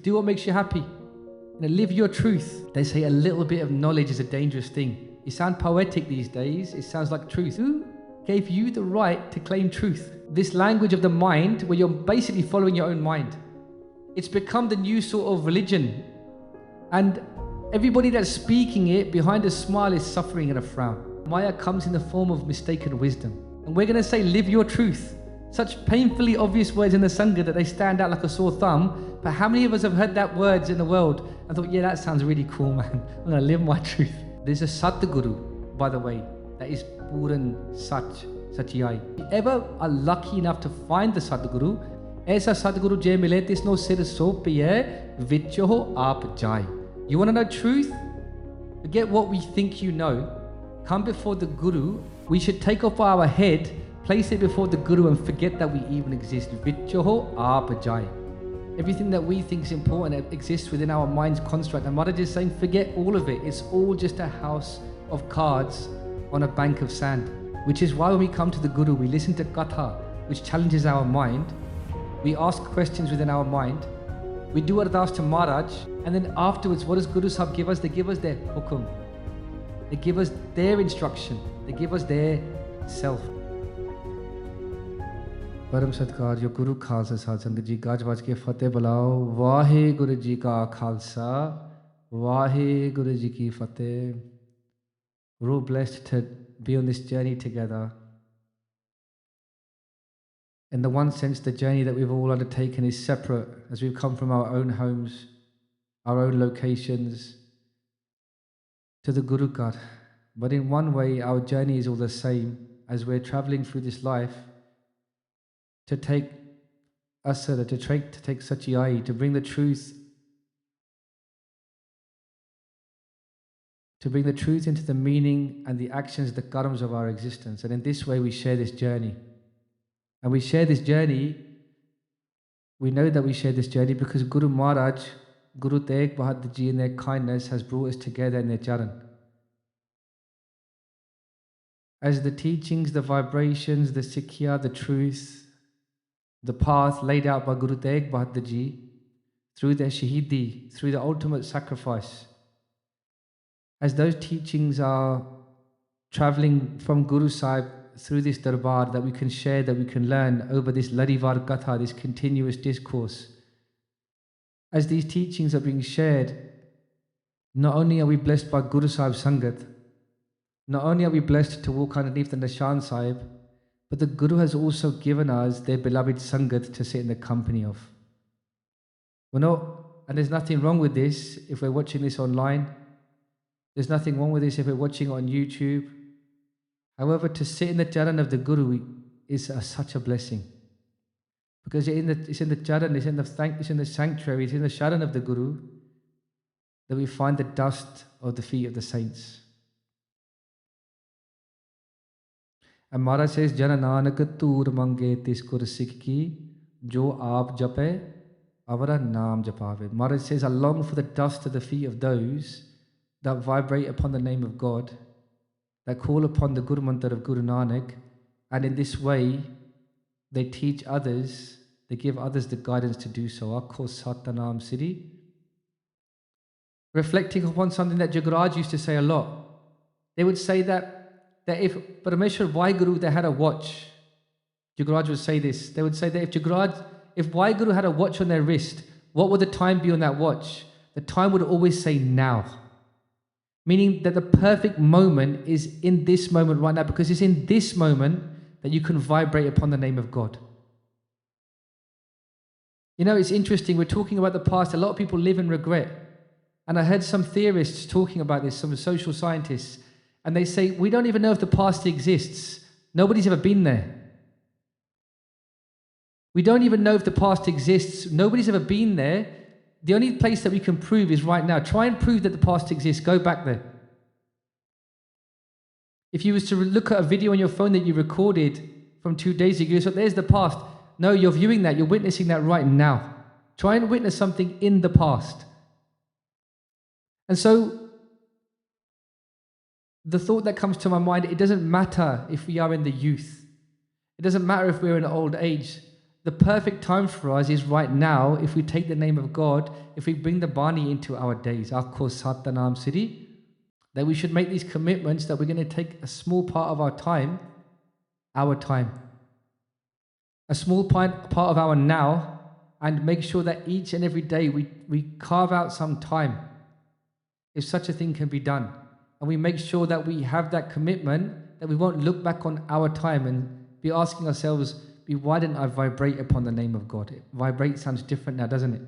Do what makes you happy. Live your truth. They say a little bit of knowledge is a dangerous thing. You sound poetic these days. It sounds like truth. Who gave you the right to claim truth? This language of the mind where you're basically following your own mind. It's become the new sort of religion. And everybody that's speaking it behind a smile is suffering and a frown. Maya comes in the form of mistaken wisdom. And we're going to say, live your truth. Such painfully obvious words in the Sangha that they stand out like a sore thumb. But how many of us have heard that words in the world and thought, yeah, that sounds really cool, man. I'm going to live my truth. There's a Satguru, by the way, that is Puran Sach, Sachiyai. If you ever are lucky enough to find the Satguru, Aisa Satguru je mile tisno sir sopiye vicho aap jai. You want to know truth? Forget what we think you know. Come before the Guru. We should take off our head, place it before the Guru and forget that we even exist. Vicho aap jai. Everything that we think is important exists within our mind's construct. And Maharaj is saying, forget all of it. It's all just a house of cards on a bank of sand. Which is why when we come to the Guru, we listen to Katha, which challenges our mind. We ask questions within our mind. We do ardas to Maharaj. And then afterwards, what does Guru Sahib give us? They give us their hukum. They give us their instruction. They give us their self. Param Satkar, your Guru Khalsa Satsang Ji, Gaj Vaj ke Fateh Balao, Vahe Guru Ji ka Khalsa, Vahe Guru Ji ki Fateh. We're all blessed to be on this journey together. In the one sense, the journey that we've all undertaken is separate as we've come from our own homes, our own locations, to the Guru God. But in one way, our journey is all the same as we're traveling through this life to take asara, to take Sachiyai, to bring the truth, into the meaning and the actions, the karmas of our existence. And in this way, we share this journey. And we share this journey, we know that we share this journey because Guru Maharaj, Guru Tegh Bahadur Ji in their kindness has brought us together in their charan. As the teachings, the vibrations, the Sikhya, the truth, the path laid out by Guru Tegh Bahadur Ji through their Shahidi, through the ultimate sacrifice, as those teachings are travelling from Guru Sahib through this darbar that we can share, that we can learn over this Ladivar Katha, this continuous discourse. As these teachings are being shared, not only are we blessed by Guru Sahib Sangat, not only are we blessed to walk underneath the Nishan Sahib, but the Guru has also given us their beloved Sangat to sit in the company of. We're not, and there's nothing wrong with this if we're watching this online. There's nothing wrong with this if we're watching on YouTube. However, to sit in the charan of the Guru is such a blessing. Because it's in the charan, it's in the sanctuary, it's in the sharan of the Guru that we find the dust of the feet of the saints. And Maharaj says, Jana Nanak tur mange tiskur Sikh ki, jo aap jape, avara naam japave. Maharaj says, I long for the dust of the feet of those that vibrate upon the name of God, that call upon the Guru Mantra of Guru Nanak, and in this way, they teach others, they give others the guidance to do so. Akho Satanam Siddhi. Reflecting upon something that Jagraj used to say a lot. They would say that if Parameshwar Vaiguru, they had a watch, Jagraj would say this, they would say that if Vaiguru had a watch on their wrist, what would the time be on that watch? The time would always say now. Meaning that the perfect moment is in this moment right now, because it's in this moment that you can vibrate upon the name of God. You know, it's interesting, we're talking about the past. A lot of people live in regret. And I heard some theorists talking about this, some social scientists, and they say, we don't even know if the past exists. Nobody's ever been there. We don't even know if the past exists. Nobody's ever been there. The only place that we can prove is right now. Try and prove that the past exists. Go back there. If you was to look at a video on your phone that you recorded from 2 days ago, so there's the past. No, you're viewing that. You're witnessing that right now. Try and witness something in the past. And so, the thought that comes to my mind, it doesn't matter if we are in the youth. It doesn't matter if we're in old age. the perfect time for us is right now. If we take the name of God, if we bring the Bani into our days, Akho Satanam Siri, that we should make these commitments that we're going to take a small part of our time, a small part of our now, and make sure that each and every day we carve out some time, if such a thing can be done. And we make sure that we have that commitment, that we won't look back on our time and be asking ourselves, why didn't I vibrate upon the name of God? Vibrate sounds different now, doesn't it?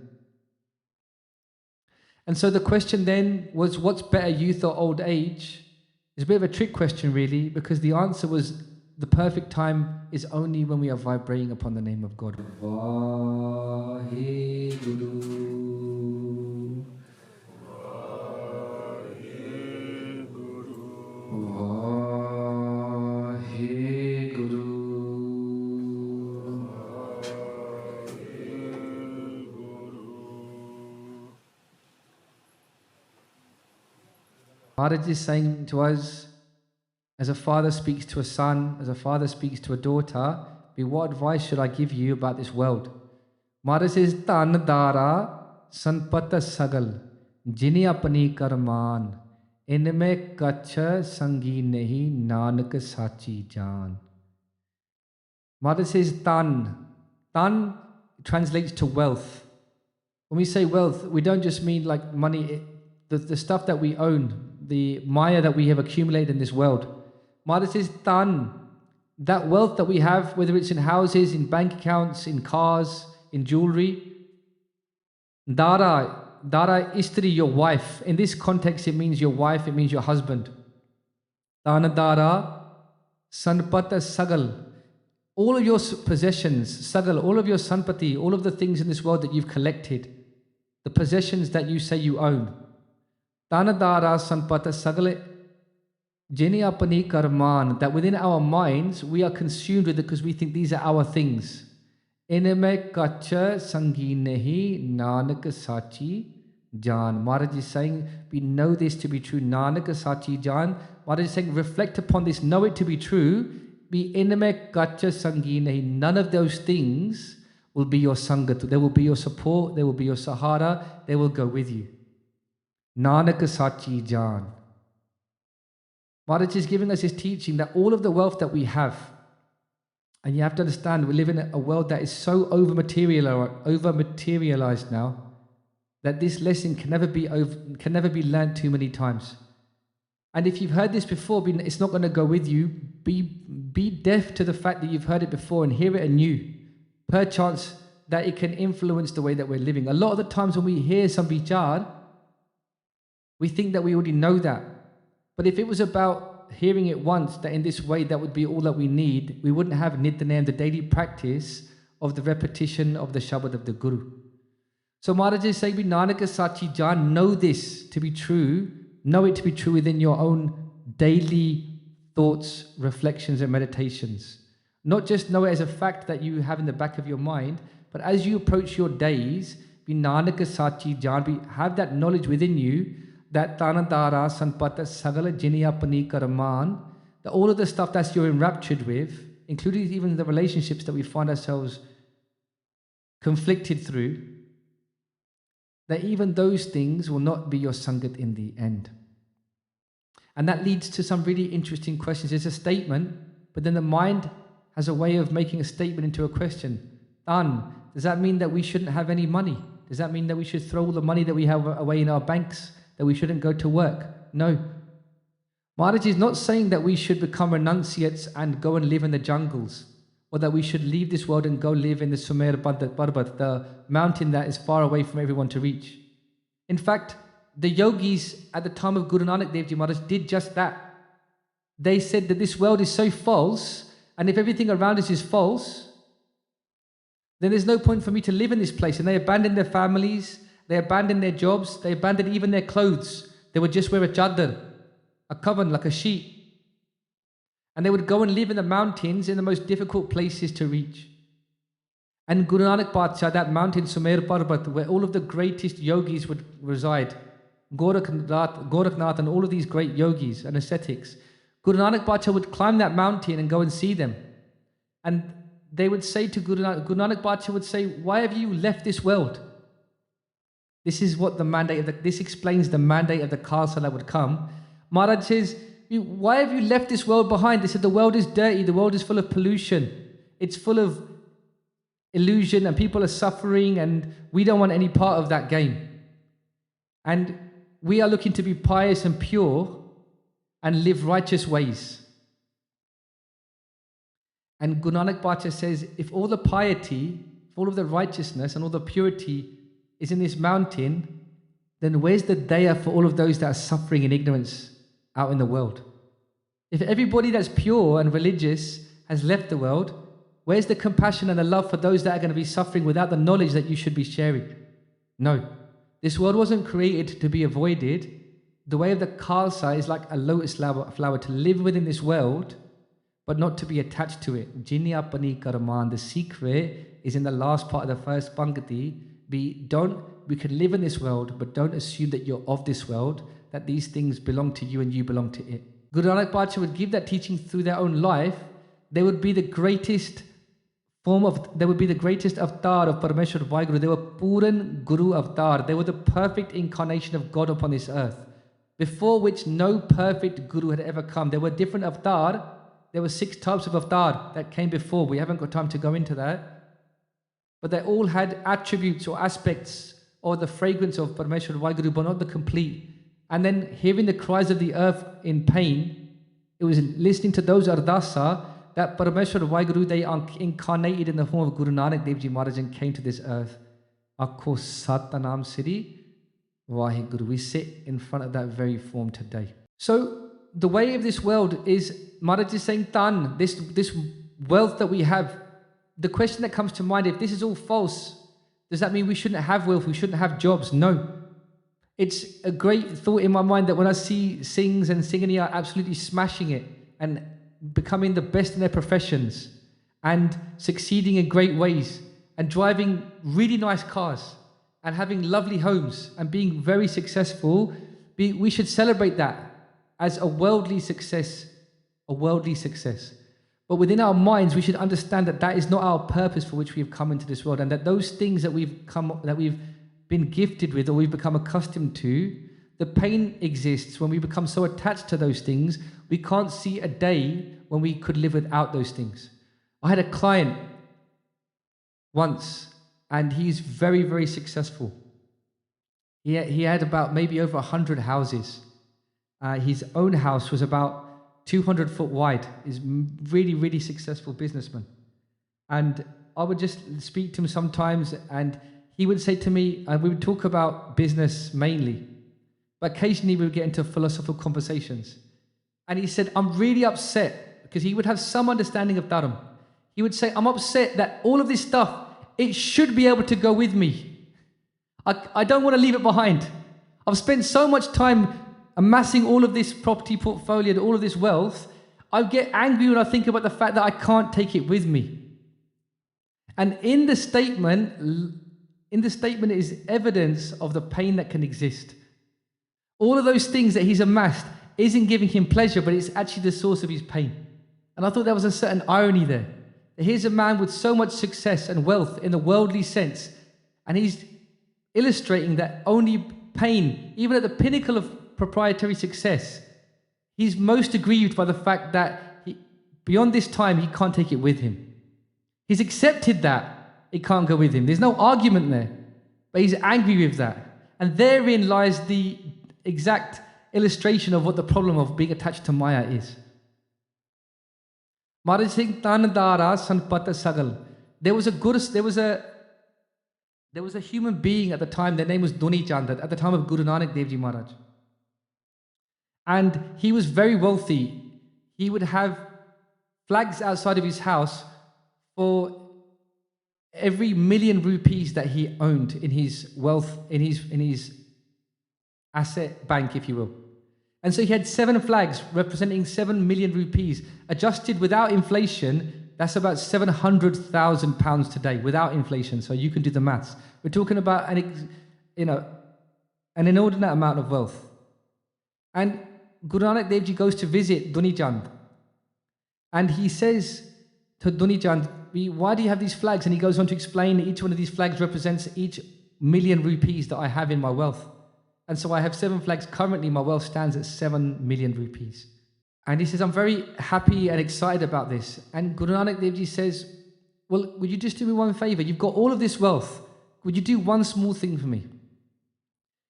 And so the question then was, what's better, youth or old age? It's a bit of a trick question, really, because the answer was the perfect time is only when we are vibrating upon the name of God. Maharaj is saying to us, as a father speaks to a son, as a father speaks to a daughter, what advice should I give you about this world? Maharaj says, Dhan, Dara, Sampat, Sagal, Jini apni karman, inme kach sangi nahi, Nanak sachi jaan. Maharaj says, Dhan. Dhan translates to wealth. When we say wealth, we don't just mean like money, the stuff that we own, the maya that we have accumulated in this world. Maharaj says, Dhan, that wealth that we have, whether it's in houses, in bank accounts, in cars, in jewelry. Dara, Dara istri, your wife. In this context, it means your wife, it means your husband. Dhan, Dara, Sanpata, Sagal. All of your possessions, Sagal, all of your Sanpati, all of the things in this world that you've collected, the possessions that you say you own. Dhan, Dara, Sanpata, Sagal, Jini apni karman, that within our minds we are consumed with it because we think these are our things. Inme kacha sangi nahi, Nanak sachi jaan. Maharaj is saying, we know this to be true. Nanak sachi jaan. Maharaj is saying, reflect upon this, know it to be true. Be inme kacha sangi nahi. None of those things will be your sangat. They will be your support, they will be your sahara, they will go with you. Nanak sachi jaan. Maharaj is giving us his teaching that all of the wealth that we have, and you have to understand, we live in a world that is so over-materialized now, that this lesson can never be learned too many times. And if you've heard this before, it's not going to go with you. Be deaf to the fact that you've heard it before and hear it anew. Perchance that it can influence the way that we're living. A lot of the times when we hear some vichar, we think that we already know that. But if it was about hearing it once, that in this way that would be all that we need, we wouldn't have nityanam, the daily practice of the repetition of the Shabad of the Guru. So Maharaj is saying, Nanak sachi jaan, know this to be true, know it to be true within your own daily thoughts, reflections and meditations. Not just know it as a fact that you have in the back of your mind, but as you approach your days, Nanak sachi jaan, have that knowledge within you, that Dhan, Dara, Sanpata, Sagala, Jini apni karman, that all of the stuff that you're enraptured with, including even the relationships that we find ourselves conflicted through, that even those things will not be your sangat in the end. And that leads to some really interesting questions. It's a statement, but then the mind has a way of making a statement into a question. Dhan, does that mean that we shouldn't have any money? Does that mean that we should throw all the money that we have away in our banks? That we shouldn't go to work? No. Maharaj is not saying that we should become renunciates and go and live in the jungles, or that we should leave this world and go live in the Sumer Parbat, the mountain that is far away from everyone to reach. In fact, the yogis at the time of Guru Nanak Dev Ji Maharaj did just that. They said that this world is so false, and if everything around us is false, then there's no point for me to live in this place. And they abandoned their families, they abandoned their jobs, they abandoned even their clothes. They would just wear a chadar, a kavan, like a sheet. And they would go and live in the mountains in the most difficult places to reach. And Guru Nanak Patsha, that mountain Sumer Parbat, where all of the greatest yogis would reside, Gorakhnath and all of these great yogis and ascetics, Guru Nanak Patsha would climb that mountain and go and see them. And they would say to Guru Nanak Bacha would say, why have you left this world? This is what the mandate of this explains the mandate of the Khalsa that would come. Maharaj says, why have you left this world behind? They said, the world is dirty, the world is full of pollution, it's full of illusion, and people are suffering, and we don't want any part of that game. And we are looking to be pious and pure and live righteous ways. And Guru Nanak Bacha says, if all the piety, if all of the righteousness and all the purity is in this mountain, then where's the daya for all of those that are suffering in ignorance out in the world? If everybody that's pure and religious has left the world, where's the compassion and the love for those that are going to be suffering without the knowledge that you should be sharing? No. This world wasn't created to be avoided. The way of the Khalsa is like a lotus flower, to live within this world, but not to be attached to it. Jinni apani karman, the secret is in the last part of the first pankti. We can live in this world, but don't assume that you're of this world, that these things belong to you and you belong to it. Guru Nanak Bacha would give that teaching through their own life. They would be the greatest avatar of Parameshwar Vaheguru. They were Puran Guru avatar. They were the perfect incarnation of God upon this earth, before which no perfect Guru had ever come. There were different avatar. There were 6 types of avatar that came before. We haven't got time to go into that. But they all had attributes or aspects or the fragrance of Parameshwar Vaheguru, but not the complete. And then hearing the cries of the earth in pain, it was listening to those ardasa that Parameshwar Vaheguru, they incarnated in the form of Guru Nanak Dev Ji Maharaj and came to this earth. Akho Satanam Siri Vaheguru. We sit in front of that very form today. So the way of this world is, Maharaj is saying, Dhan, this wealth that we have, the question that comes to mind, if this is all false, does that mean we shouldn't have wealth, we shouldn't have jobs? No. It's a great thought in my mind that when I see Singhs and Singhani are absolutely smashing it and becoming the best in their professions and succeeding in great ways and driving really nice cars and having lovely homes and being very successful, we should celebrate that as a worldly success, But within our minds, we should understand that that is not our purpose for which we have come into this world, and that those things that we've been gifted with or we've become accustomed to, the pain exists when we become so attached to those things, we can't see a day when we could live without those things. I had a client once, and he's very, very successful. He had about maybe over 100 houses. His own house was about 200 foot wide. He's really, really successful businessman. And I would just speak to him sometimes, and he would say to me, we would talk about business mainly, but occasionally we would get into philosophical conversations. And he said, I'm really upset, because he would have some understanding of Dharam. He would say, I'm upset that all of this stuff, it should be able to go with me. I don't want to leave it behind. I've spent so much time amassing all of this property portfolio and all of this wealth. I get angry when I think about the fact that I can't take it with me. And in the statement is evidence of the pain that can exist. All of those things that he's amassed isn't giving him pleasure, but it's actually the source of his pain. And I thought there was a certain irony there. Here's a man with so much success and wealth in the worldly sense, and he's illustrating that only pain, even at the pinnacle of proprietary success, he's most aggrieved by the fact that beyond this time, he can't take it with him. He's accepted that it can't go with him. There's no argument there, but he's angry with that. And therein lies the exact illustration of what the problem of being attached to Maya is. Maharaj Singh Dhan Dara Sampat Sagal. There was a human being at the time, their name was Duni Chand, at the time of Guru Nanak Dev Ji Maharaj. And he was very wealthy. He would have flags outside of his house for every 1,000,000 rupees that he owned in his wealth, in his asset bank, if you will. And so he had 7 flags representing 7,000,000 rupees. Adjusted without inflation, that's about £700,000 today, without inflation. So you can do the maths. We're talking about an inordinate amount of wealth. And Guru Nanak Dev Ji goes to visit Duni Chand. And he says to Duni Chand, why do you have these flags? And he goes on to explain that each one of these flags represents each million rupees that I have in my wealth. And so I have 7 flags. Currently, my wealth stands at 7 million rupees. And he says, I'm very happy and excited about this. And Guru Nanak Dev Ji says, well, would you just do me one favor? You've got all of this wealth. Would you do one small thing for me?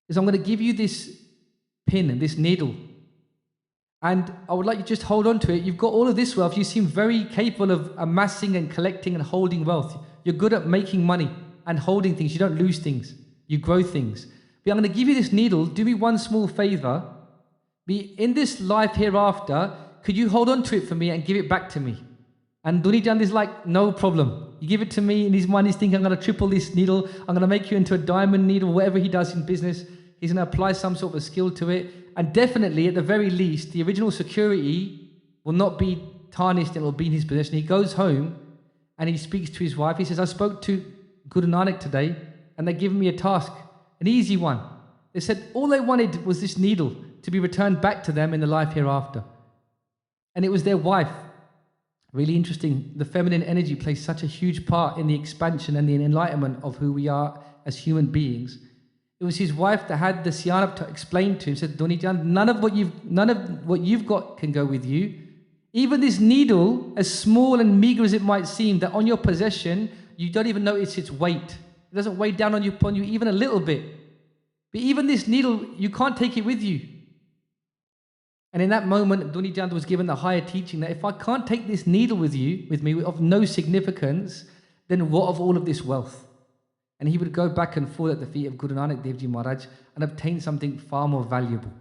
Because I'm going to give you this pin and this needle. And I would like you to just hold on to it. You've got all of this wealth. You seem very capable of amassing and collecting and holding wealth. You're good at making money and holding things. You don't lose things. You grow things. But I'm going to give you this needle. Do me one small favor. Be in this life hereafter, could you hold on to it for me and give it back to me? And Duni Chand is like, no problem. You give it to me. In his mind, he's thinking, I'm going to triple this needle. I'm going to make you into a diamond needle, whatever he does in business. He's going to apply some sort of a skill to it. And definitely, at the very least, the original security will not be tarnished and it will be in his possession. He goes home and he speaks to his wife. He says, I spoke to Guru Nanak today and they've given me a task, an easy one. They said all they wanted was this needle to be returned back to them in the life hereafter. And it was their wife. Really interesting. The feminine energy plays such a huge part in the expansion and the enlightenment of who we are as human beings. It was his wife that had the Siyanap to explain to him, said, Duni Chand, none of what you've got can go with you. Even this needle, as small and meager as it might seem, that on your possession, you don't even notice its weight. It doesn't weigh down upon you even a little bit. But even this needle, you can't take it with you. And in that moment, Duni Chand was given the higher teaching that if I can't take this needle with me, of no significance, then what of all of this wealth? And he would go back and fall at the feet of Guru Nanak Dev Ji Maharaj and obtain something far more valuable.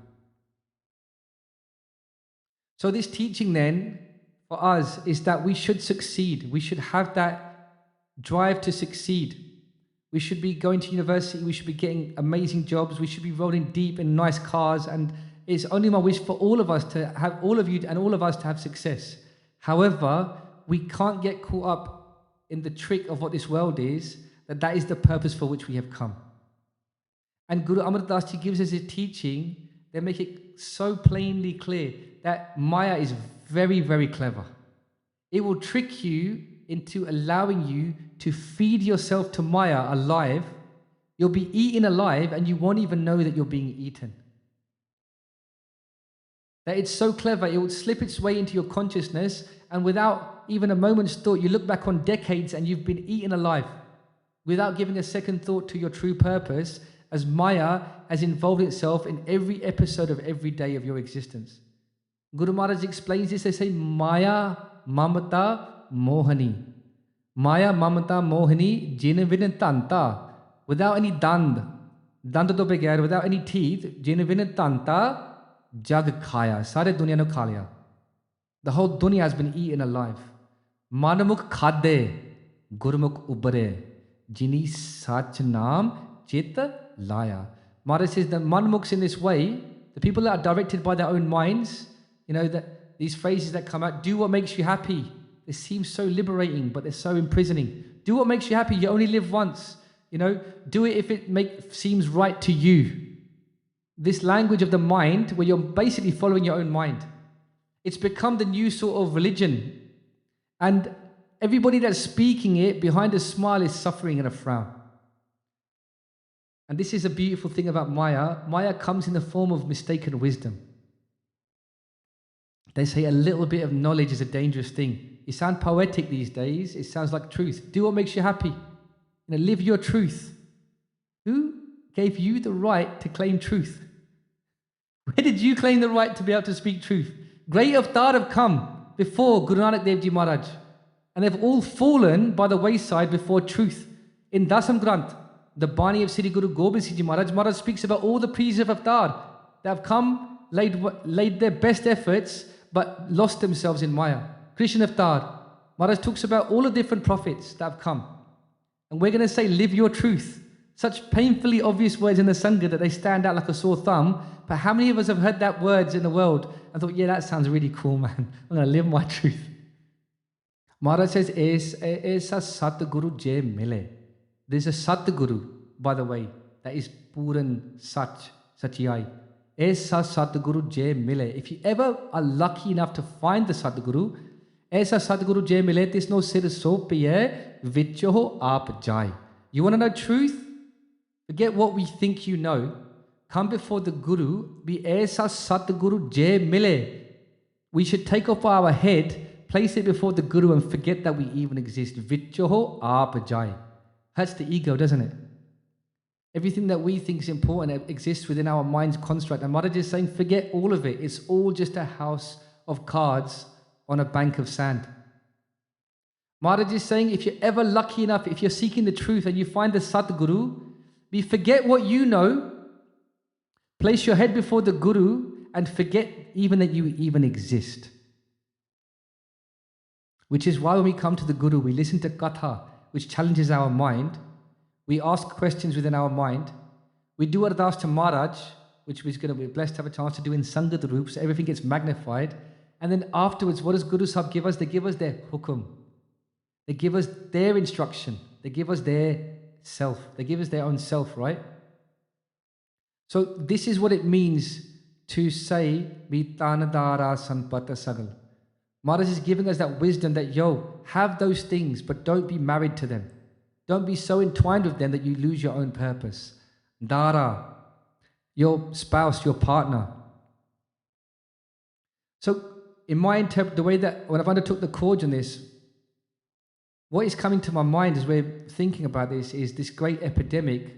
So this teaching then, for us, is that we should succeed. We should have that drive to succeed. We should be going to university. We should be getting amazing jobs. We should be rolling deep in nice cars. And it's only my wish for all of us to have, all of you and all of us to have success. However, we can't get caught up in the trick of what this world is, that is the purpose for which we have come. And Guru Amar Das Ji gives us his teaching. They make it so plainly clear that Maya is very, very clever. It will trick you into allowing you to feed yourself to Maya alive. You'll be eaten alive and you won't even know that you're being eaten. That it's so clever, it will slip its way into your consciousness, and without even a moment's thought, you look back on decades and you've been eaten alive without giving a second thought to your true purpose, as Maya has involved itself in every episode of every day of your existence. Guru Maharaj explains this. They say, Maya Mamata Mohani. Maya Mamata Mohani Jinavinan Tanta. Without any dand to begair, without any teeth, Jinavinan Tanta Jag Khaya. Sare dunya no khalya. The whole dunya has been eaten alive. Manamukh Khade, Gurumukh Ubare. Jini Sach Naam Chita Laya. Maharaj says that manmukhs in this way, the people that are directed by their own minds, that these phrases that come out, do what makes you happy. They seem so liberating, but they're so imprisoning. Do what makes you happy. You only live once. Do it if it seems right to you. This language of the mind, where you're basically following your own mind. It's become the new sort of religion. And everybody that's speaking it behind a smile is suffering and a frown. And this is a beautiful thing about Maya. Maya comes in the form of mistaken wisdom. They say a little bit of knowledge is a dangerous thing. You sound poetic these days. It sounds like truth. Do what makes you happy. Live your truth. Who gave you the right to claim truth? Where did you claim the right to be able to speak truth? Great Avatar have come before Guru Nanak Dev Ji Maharaj. And they've all fallen by the wayside before truth. In Dasam Granth, the Bani of Sri Guru Gobind Singh Ji Maharaj speaks about all the priests of Avatar that have come, laid their best efforts, but lost themselves in Maya. Krishna Avatar, Maharaj talks about all the different prophets that have come. And we're going to say, live your truth. Such painfully obvious words in the Sangha that they stand out like a sore thumb. But how many of us have heard that words in the world and thought, yeah, that sounds really cool, man. I'm going to live my truth. Maharaj says, Aisa Satguru Je Mile. There's a Satguru, by the way, that is Puran Sach, Sachiyai. Aisa Satguru Je Mile. If you ever are lucky enough to find the Satguru, ऐसा सतगुरु जे मिले तिसनो सिर सोपिए vicho aap jai. You want to know truth? Forget what we think you know. Come before the Guru. Be aisa Satguru je mile. We should take off our head, place it before the Guru, and forget that we even exist. Vicho aap jai. Hurts the ego, doesn't it? Everything that we think is important exists within our mind's construct. And Maharaj is saying, forget all of it. It's all just a house of cards on a bank of sand. Maharaj is saying, if you're ever lucky enough, if you're seeking the truth and you find the Satguru, forget what you know, place your head before the Guru, and forget even that you even exist. Which is why when we come to the Guru, we listen to Katha, which challenges our mind. We ask questions within our mind. We do Ardas to Maharaj, which we're going to be blessed to have a chance to do in Sangat Roop, so everything gets magnified. And then afterwards, what does Guru Sahib give us? They give us their hukum. They give us their instruction. They give us their self. They give us their own self, right? So this is what it means to say, Dhan, Dara, Sampat, Sagal. Maharaj is giving us that wisdom that, have those things, but don't be married to them. Don't be so entwined with them that you lose your own purpose. Dara, your spouse, your partner. So in my the way that when I've undertook the course on this, what is coming to my mind as we're thinking about this is this great epidemic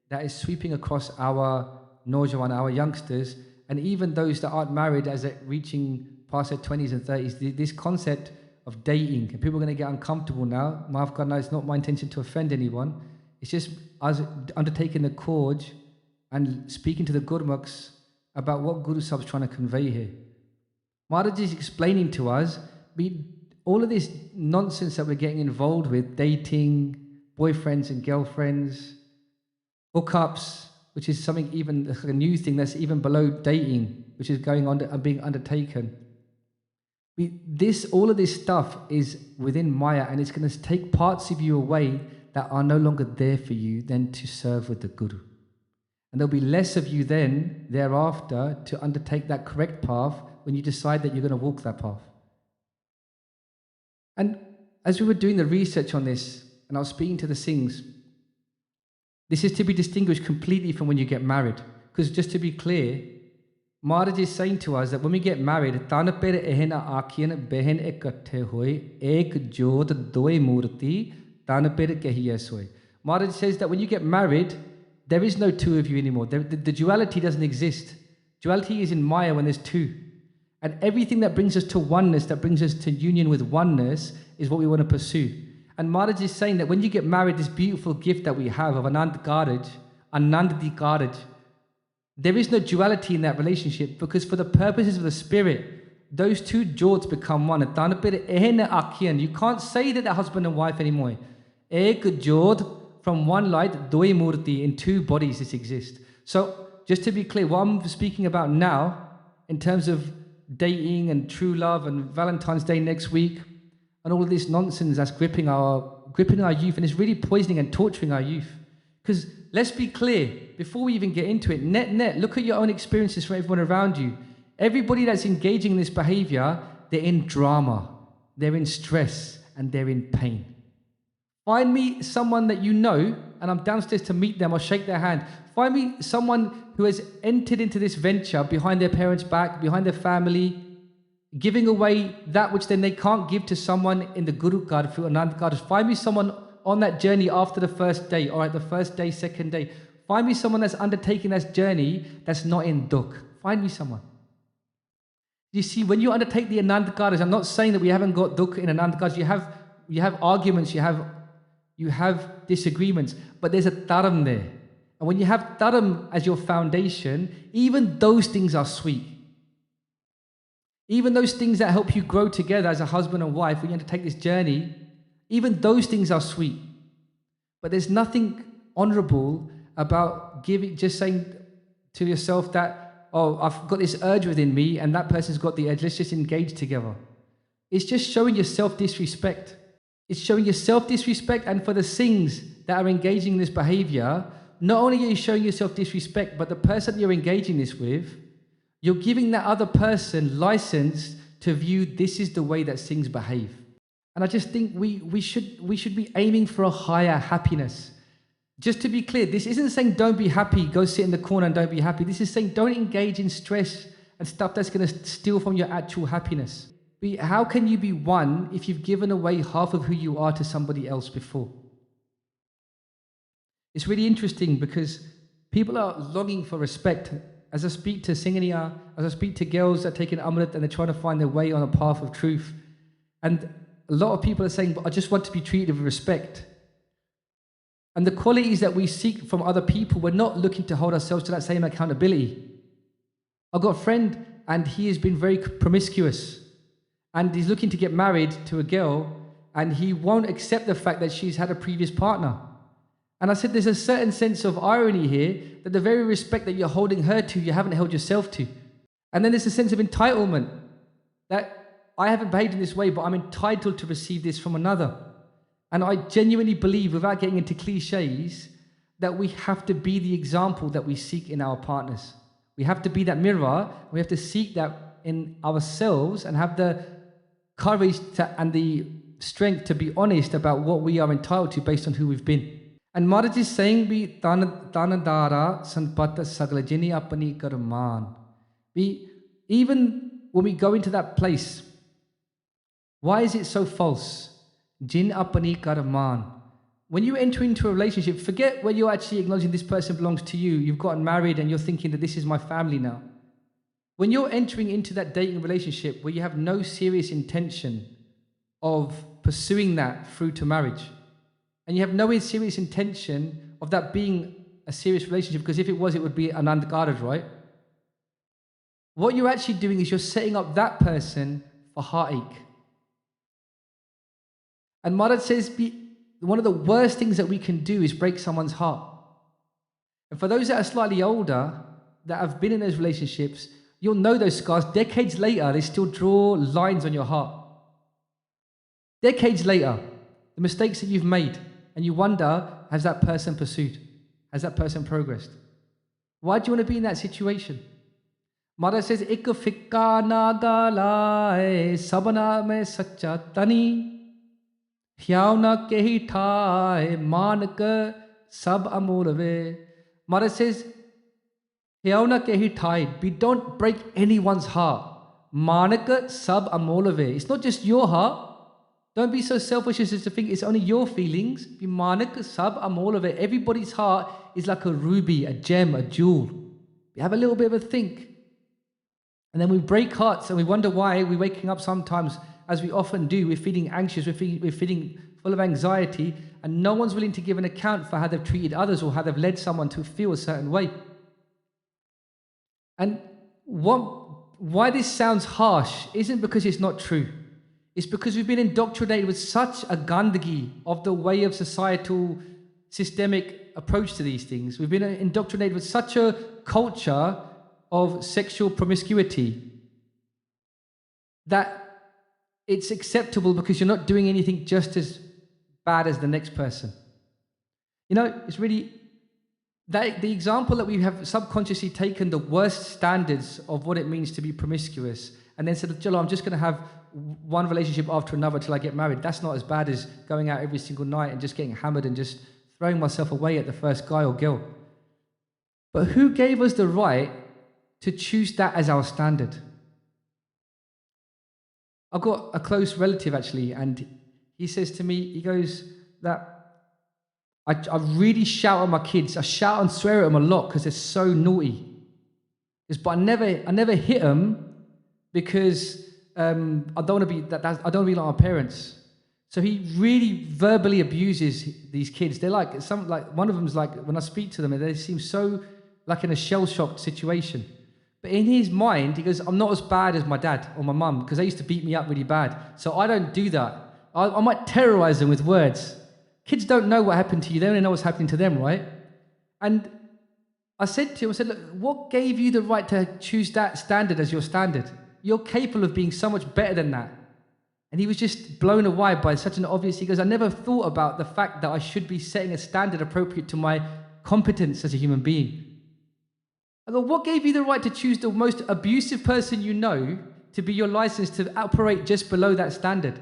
that is sweeping across our Naujawan, our youngsters, and even those that aren't married as they're reaching past their 20s and 30s, this concept of dating. And people are going to get uncomfortable now. Maaf karna, it's not my intention to offend anyone. It's just us undertaking the course and speaking to the Gurmukhs about what Guru Sahib's trying to convey here. Maharaj is explaining to us, all of this nonsense that we're getting involved with, dating, boyfriends and girlfriends, hookups, which is something even a new thing that's even below dating, which is going on and being undertaken. All of this stuff is within Maya, and it's going to take parts of you away that are no longer there for you then to serve with the Guru. And there'll be less of you then, thereafter, to undertake that correct path when you decide that you're going to walk that path. And as we were doing the research on this, and I was speaking to the Singhs, this is to be distinguished completely from when you get married. Because just to be clear, Maharaj is saying to us that when we get married, Tan per ehna akhiyan behen ikatthe hoye, ek jot doy murti, tan per kahiya soy. Maharaj says that when you get married, there is no two of you anymore. The duality doesn't exist. Duality is in Maya when there's two. And everything that brings us to oneness, that brings us to union with oneness, is what we want to pursue. And Maharaj is saying that when you get married, this beautiful gift that we have of Karaj, Anand Karaj, there is no duality in that relationship, because for the purposes of the spirit, those two jorts become one. You can't say that they're husband and wife anymore. Ek jod, from one light, doi murti, in two bodies this exists. So just to be clear, what I'm speaking about now, in terms of dating and true love and Valentine's Day next week, and all of this nonsense that's gripping our youth, and it's really poisoning and torturing our youth. Because let's be clear, before we even get into it, net, look at your own experiences from everyone around you. Everybody that's engaging in this behavior, they're in drama, they're in stress, and they're in pain. Find me someone that you know, and I'm downstairs to meet them or shake their hand. Find me someone who has entered into this venture behind their parents' back, behind their family, giving away that which then they can't give to someone in the Guru card, through Anand card. Find me someone on that journey after the first day, all right, the first day, second day. Find me someone that's undertaking that journey that's not in dukh. Find me someone. You see, when you undertake the Anand Karaj, I'm not saying that we haven't got dukh in Anand Karaj. You have arguments, you have disagreements, but there's a dharam there. And when you have dharam as your foundation, even those things are sweet. Even those things that help you grow together as a husband and wife, when you undertake this journey, even those things are sweet. But there's nothing honorable about just saying to yourself that, oh, I've got this urge within me and that person's got the urge, let's just engage together. It's just showing your self-disrespect. It's showing your self-disrespect, and for the Singhs that are engaging in this behavior, not only are you showing your self-disrespect, but the person you're engaging this with, you're giving that other person license to view this is the way that Singhs behave. And I just think we should be aiming for a higher happiness. Just to be clear, this isn't saying don't be happy, go sit in the corner and don't be happy. This is saying don't engage in stress and stuff that's going to steal from your actual happiness. How can you be one if you've given away half of who you are to somebody else before? It's really interesting because people are longing for respect. As I speak to Singhaniya, as I speak to girls that are taking Amrit and they're trying to find their way on a path of truth, and a lot of people are saying, but I just want to be treated with respect. And the qualities that we seek from other people, we're not looking to hold ourselves to that same accountability. I've got a friend and he has been very promiscuous and he's looking to get married to a girl and he won't accept the fact that she's had a previous partner. And I said, there's a certain sense of irony here that the very respect that you're holding her to, you haven't held yourself to. And then there's a sense of entitlement that I haven't behaved in this way, but I'm entitled to receive this from another. And I genuinely believe, without getting into cliches, that we have to be the example that we seek in our partners. We have to be that mirror. We have to seek that in ourselves and have the courage and the strength to be honest about what we are entitled to based on who we've been. And Maharaj is saying, Dhan, Dara, Sampat, Saglajini, Apani, Karman. Even when we go into that place, why is it so false? Jin apani karman. When you enter into a relationship, forget where you're actually acknowledging this person belongs to you. You've gotten married and you're thinking that this is my family now. When you're entering into that dating relationship where you have no serious intention of pursuing that through to marriage, and you have no serious intention of that being a serious relationship, because if it was, it would be Anand, Karaj, right? What you're actually doing is you're setting up that person for heartache. And Maharaj says one of the worst things that we can do is break someone's heart. And for those that are slightly older, that have been in those relationships, you'll know those scars. Decades later, they still draw lines on your heart. Decades later, the mistakes that you've made, and you wonder, has that person pursued? Has that person progressed? Why do you want to be in that situation? Maharaj says, Ik fikka na galaye, sabna mein sacha tani. Maharaj says, we don't break anyone's heart. It's not just your heart. Don't be so selfish as to think it's only your feelings. Everybody's heart is like a ruby, a gem, a jewel. We have a little bit of a think. And then we break hearts and we wonder why we're waking up sometimes, as we often do, we're feeling anxious, we're feeling full of anxiety, and no one's willing to give an account for how they've treated others or how they've led someone to feel a certain way. And why this sounds harsh isn't because it's not true. It's because we've been indoctrinated with such a gandagi of the way of societal, systemic approach to these things. We've been indoctrinated with such a culture of sexual promiscuity that it's acceptable because you're not doing anything just as bad as the next person. You know, it's really the example that we have subconsciously taken the worst standards of what it means to be promiscuous and then said, Jalo, I'm just going to have one relationship after another till I get married. That's not as bad as going out every single night and just getting hammered and just throwing myself away at the first guy or girl. But who gave us the right to choose that as our standard? I've got a close relative actually, and he says to me, he goes that I really shout at my kids. I shout and swear at them a lot because they're so naughty. But I never hit them because I don't want to be I don't want to be like my parents. So he really verbally abuses these kids. They're like one of them's like, when I speak to them, they seem so like in a shell-shocked situation. But in his mind, he goes, I'm not as bad as my dad or my mum because they used to beat me up really bad. So I don't do that. I might terrorize them with words. Kids don't know what happened to you. They only know what's happening to them, right? And I said to him, look, what gave you the right to choose that standard as your standard? You're capable of being so much better than that. And he was just blown away by such an obvious, he goes, I never thought about the fact that I should be setting a standard appropriate to my competence as a human being. I go, what gave you the right to choose the most abusive person you know to be your license to operate just below that standard.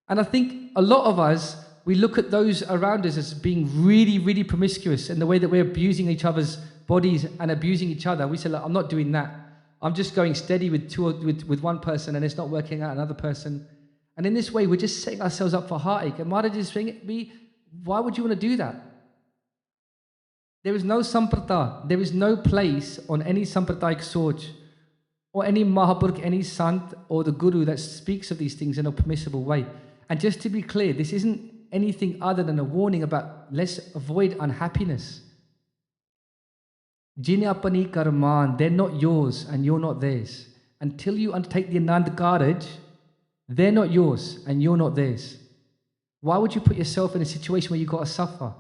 And I think a lot of us, we look at those around us as being really, really promiscuous in the way that we're abusing each other's bodies and abusing each other. We say, look, I'm not doing that. I'm just going steady with one person and it's not working out another person. And in this way, we're just setting ourselves up for heartache. And Maharaj is saying, why would you want to do that? There is no samprata, there is no place on any samprataik soch or any Mahaprabhu, any Sant or the Guru that speaks of these things in a permissible way. And just to be clear, this isn't anything other than a warning about let's avoid unhappiness. Jine apani karman, they're not yours and you're not theirs. Until you undertake the Anand Karaj, they're not yours and you're not theirs. Why would you put yourself in a situation where you've got to suffer?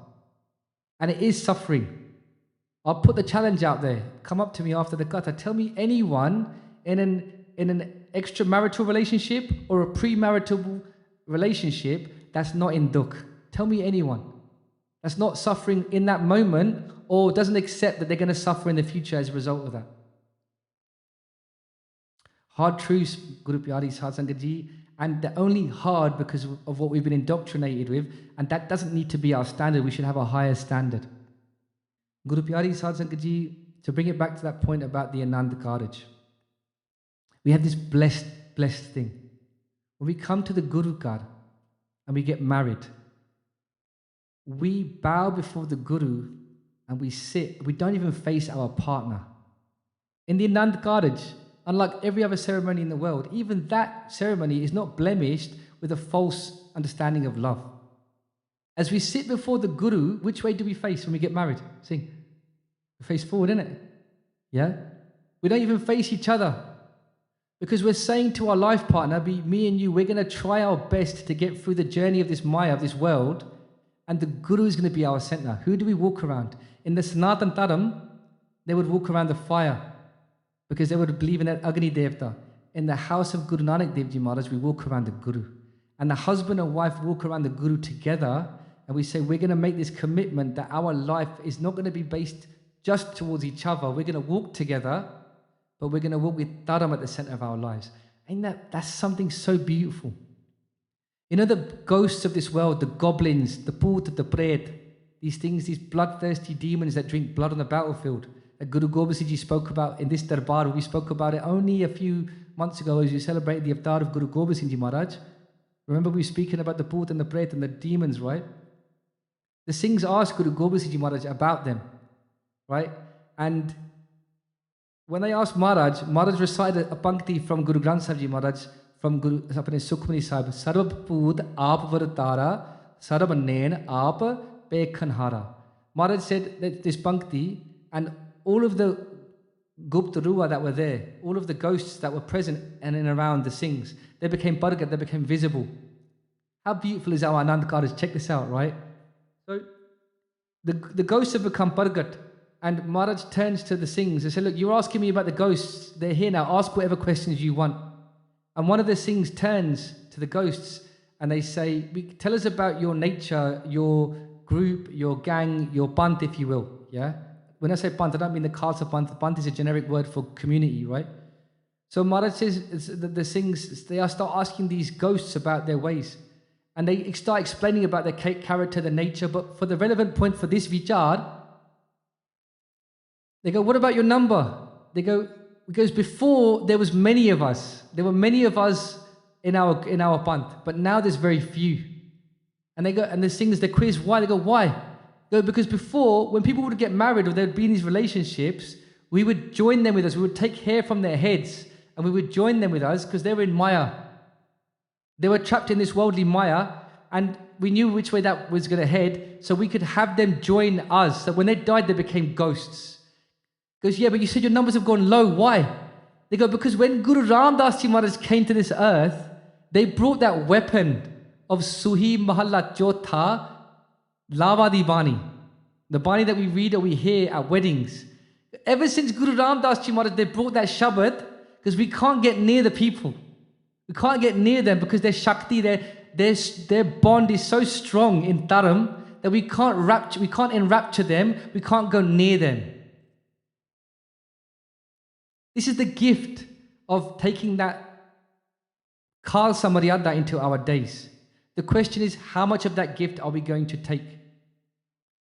And it is suffering. I'll put the challenge out there. Come up to me after the katha. Tell me anyone in an extramarital relationship or a premarital relationship that's not in dukh. Tell me anyone that's not suffering in that moment or doesn't accept that they're going to suffer in the future as a result of that. Hard truths, Guru Pyari Sadh Sangat Ji, and they're only hard because of what we've been indoctrinated with, and that doesn't need to be our standard. We should have a higher standard. Guru Pyari Sadh Sangat Ji, to bring it back to that point about the Anand Karaj, we have this blessed thing. When we come to the Guru Kar and we get married, we bow before the Guru and we sit. We don't even face our partner. In the Anand Karaj, unlike every other ceremony in the world, even that ceremony is not blemished with a false understanding of love. As we sit before the Guru, which way do we face when we get married? Sing. We face forward, innit? Yeah? We don't even face each other. Because we're saying to our life partner, be me and you, we're going to try our best to get through the journey of this Maya, of this world, and the Guru is going to be our center. Who do we walk around? In the Sanatan Dharam, they would walk around the fire because they would believe in that Agni Devta. In the house of Guru Nanak Dev Ji Maharaj, we walk around the Guru. And the husband and wife walk around the Guru together, and we say, we're going to make this commitment that our life is not going to be based just towards each other. We're going to walk together, but we're going to walk with Dharam at the center of our lives. Ain't that's something so beautiful? You know, the ghosts of this world, the goblins, the Put, the Pret, these things, these bloodthirsty demons that drink blood on the battlefield, that Guru Gobind Singh Ji spoke about in this darbar. We spoke about it only a few months ago as we celebrated the avatar of Guru Gobind Singh Ji Maharaj. Remember we were speaking about the Put and the Pret and the demons, right? The Singhs asked Guru Gobind Singh Ji Maharaj about them, right? And when they asked Maharaj, Maharaj recited a pankti from Guru Granth Sahib Ji Maharaj, from Guru Sapne Sukhmani Sahib, Sarab Put Aap Vartara, Sarab Nain Aap Pekhanhara. Maharaj said that this pankti, and all of the Gupta Ruwa that were there, all of the ghosts that were present and in around the Singhs, they became Bargat, they became visible. How beautiful is our Anand Karaj? Check this out, right? So the ghosts have become Bargat, and Maharaj turns to the Singhs and says, look, you're asking me about the ghosts, they're here now, ask whatever questions you want. And one of the Singhs turns to the ghosts and they say, tell us about your nature, your group, your gang, your pant, if you will, yeah? When I say pant, I don't mean the Khalsa pant. Pant is a generic word for community, right? So Maharaj says, the Singhs, they start asking these ghosts about their ways. And they start explaining about their character, their nature. But for the relevant point for this vichar, they go, what about your number? They go, because before there was many of us. There were many of us in our panth, but now there's very few. And they go, and the Singhs, they quiz why. They go, why? They go, because before, when people would get married or they'd be in these relationships, we would join them with us. We would take hair from their heads and we would join them with us because they were in Maya. They were trapped in this worldly Maya, and we knew which way that was going to head, so we could have them join us. So when they died, they became ghosts. He goes, yeah, but you said your numbers have gone low. Why? They go, because when Guru Ram Das Ji Maharaj came to this earth, they brought that weapon of Suhi Mahalla Chotha Lava Di Bani, the Bani that we read or we hear at weddings. Ever since Guru Ram Das Ji Maharaj, they brought that Shabad, because we can't get near the people. We can't get near them because their Shakti, their bond is so strong in Dharam that we can't enrapture them, we can't go near them. This is the gift of taking that Kal Samaryada into our days. The question is, how much of that gift are we going to take?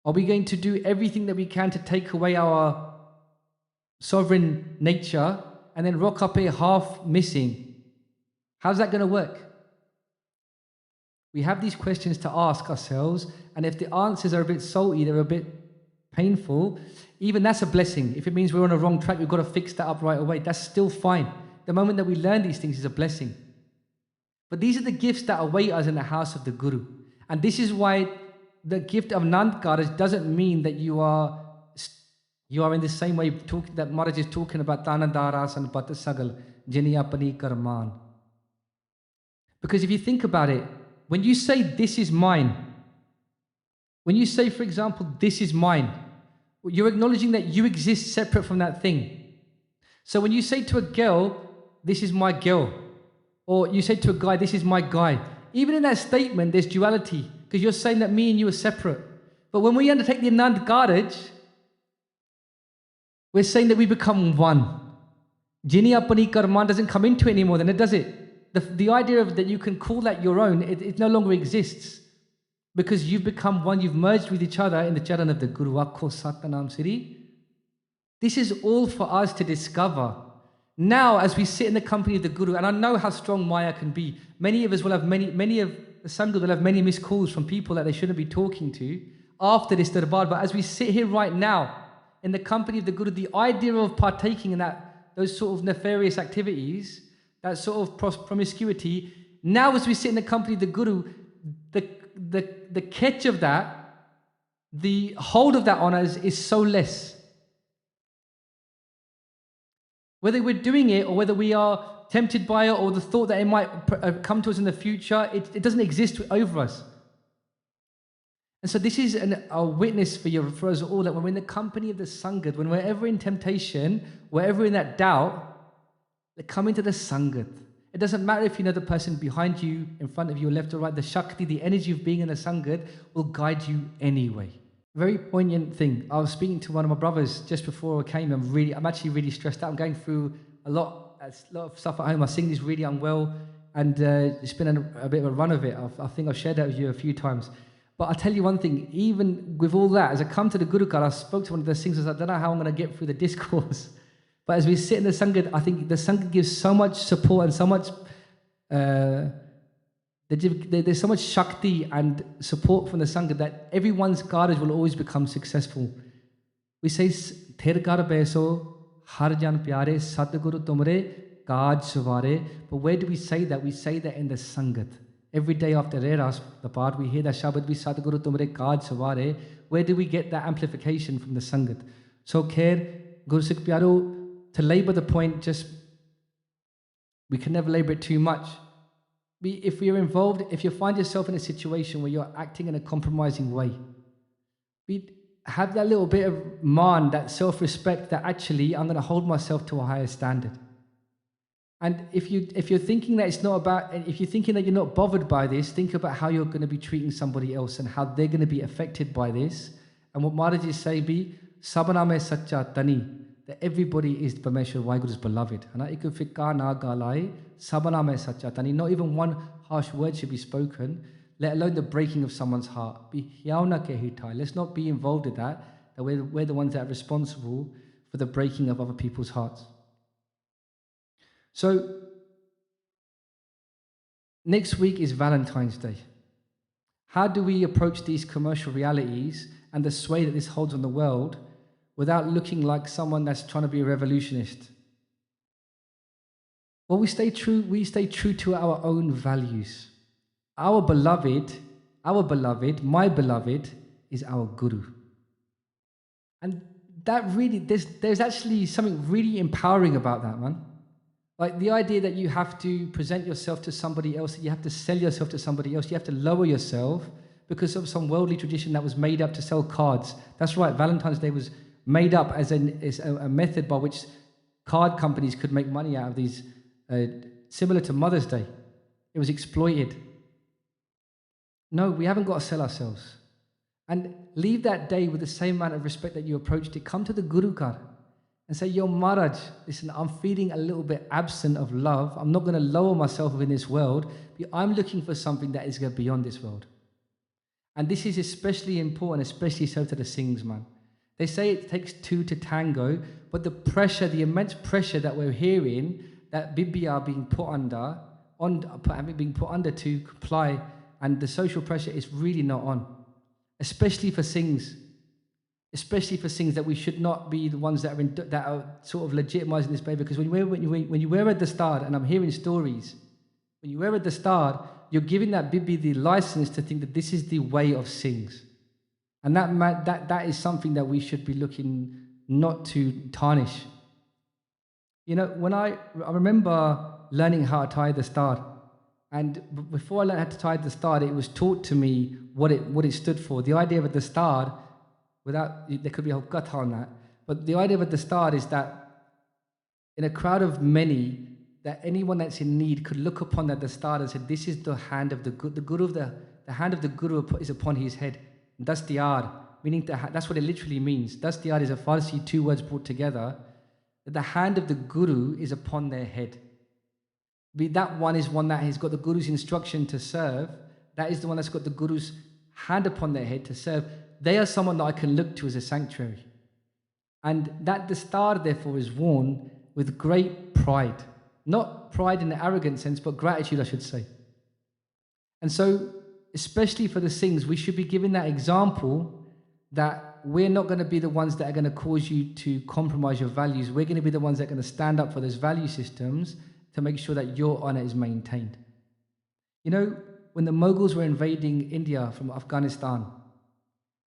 Are we going to do everything that we can to take away our sovereign nature and then rock up here half missing? How's that going to work? We have these questions to ask ourselves, and if the answers are a bit salty, they're a bit painful, even that's a blessing. If it means we're on a wrong track, we've got to fix that up right away. That's still fine. The moment that we learn these things is a blessing. But these are the gifts that await us in the house of the Guru. And this is why the gift of Nand Karaj doesn't mean that you are in the same way that Maharaj is talking about Dhan, Dara, Sampat, Sagal, Jini Apani Karman. Because if you think about it, when you say this is mine, when you say, for example, this is mine, you're acknowledging that you exist separate from that thing. So when you say to a girl, this is my girl, or you say to a guy, this is my guy, even in that statement, there's duality, because you're saying that me and you are separate. But when we undertake the Anand Karaj, we're saying that we become one. Jini Apani Karman doesn't come into it anymore, then it does it. The idea of that you can call that your own, it no longer exists. Because you've become one, you've merged with each other in the charan of the Guru. Akho Satanam Siri. This is all for us to discover. Now, as we sit in the company of the Guru, and I know how strong Maya can be, many of us will have many of the Sangha will have many missed calls from people that they shouldn't be talking to after this darbar. But as we sit here right now, in the company of the Guru, the idea of partaking in those sort of nefarious activities, that sort of promiscuity, now as we sit in the company of the Guru, the catch of that, the hold of that honor is so less. Whether we're doing it or whether we are tempted by it or the thought that it might come to us in the future, it doesn't exist over us. And so this is a witness for us all that when we're in the company of the Sangat, when we're ever in temptation, wherever in that doubt, come into the Sangat. It doesn't matter if you know the person behind you, in front of you, left or right. The Shakti, the energy of being in the Sangat will guide you anyway. Very poignant thing. I was speaking to one of my brothers just before I came. I'm actually really stressed out. I'm going through a lot of stuff at home. My singing is really unwell, and it's been a bit of a run of it. I think I've shared that with you a few times. But I'll tell you one thing, even with all that, as I come to the Guru Kar, I spoke to one of the singers, I don't know how I'm going to get through the discourse. But as we sit in the Sangat, I think the Sangat gives so much support and so much, there's so much Shakti and support from the Sangat that everyone's Karaj will always become successful. We say, Thir kar beso, har jan pyare, Satguru tumre, Kaj savare. But where do we say that? We say that in the Sangat. Every day after Reras, the part we hear that Shabad vi Satguru tumre, Kaj savare. Where do we get that amplification from the Sangat? So, Khair, Guru Sikh Pyaro, to labour the point, we can never labour it too much. If you're involved, if you find yourself in a situation where you're acting in a compromising way, have that little bit of man, that self-respect that actually I'm going to hold myself to a higher standard. And if you're thinking that it's not about, if you're thinking that you're not bothered by this, think about how you're going to be treating somebody else and how they're going to be affected by this. And what Maharaj is saying, Sabana mein sacha tani, that everybody is Parmeshwar Vaheguru's beloved. And ik fikar na galai, sabana mein sacha tani. Not even one harsh word should be spoken, let alone the breaking of someone's heart. Let's not be involved in that we're the ones that are responsible for the breaking of other people's hearts. So, next week is Valentine's Day. How do we approach these commercial realities and the sway that this holds on the world without looking like someone that's trying to be a revolutionist? Well, we stay true to our own values. Our beloved, my beloved, is our Guru. And that really, there's actually something really empowering about that, man. Like the idea that you have to present yourself to somebody else, that you have to sell yourself to somebody else, you have to lower yourself because of some worldly tradition that was made up to sell cards. That's right, Valentine's Day was made up as a method by which card companies could make money out of these, similar to Mother's Day. It was exploited. No, we haven't got to sell ourselves. And leave that day with the same amount of respect that you approached it. Come to the Guru Kar and say, yo, Maharaj, listen, I'm feeling a little bit absent of love. I'm not going to lower myself within this world. But I'm looking for something that is going beyond this world. And this is especially important, especially so to the Singhs, man. They say it takes two to tango, but the pressure, the immense pressure that we're hearing, that Bibi are being put under, being put under to comply, and the social pressure is really not on. Especially for Singhs. Especially for Singhs, that we should not be the ones that are sort of legitimizing this behavior. Because when you wear a dastard, and I'm hearing stories, when you wear a dastard, you're giving that Bibi the license to think that this is the way of Singhs. And that is something that we should be looking not to tarnish. You know, when I remember learning how to tie the star, and before I learned how to tie the star, it was taught to me what it stood for. The idea of the star, there could be a whole gatha on that, but the idea of the star is that in a crowd of many, that anyone that's in need could look upon that the star and say, this is the hand of the guru the hand of the guru is upon his head. Dastiyar, meaning that's what it literally means. Dastiyar is a Farsi, two words brought together. That the hand of the guru is upon their head. That one is one that has got the guru's instruction to serve. That is the one that's got the guru's hand upon their head to serve. They are someone that I can look to as a sanctuary. And that the star, therefore, is worn with great pride. Not pride in the arrogant sense, but gratitude, I should say. And so, especially for the Singhs, we should be giving that example that we're not going to be the ones that are going to cause you to compromise your values. We're going to be the ones that are going to stand up for those value systems to make sure that your honor is maintained. You know, when the Mughals were invading India from Afghanistan,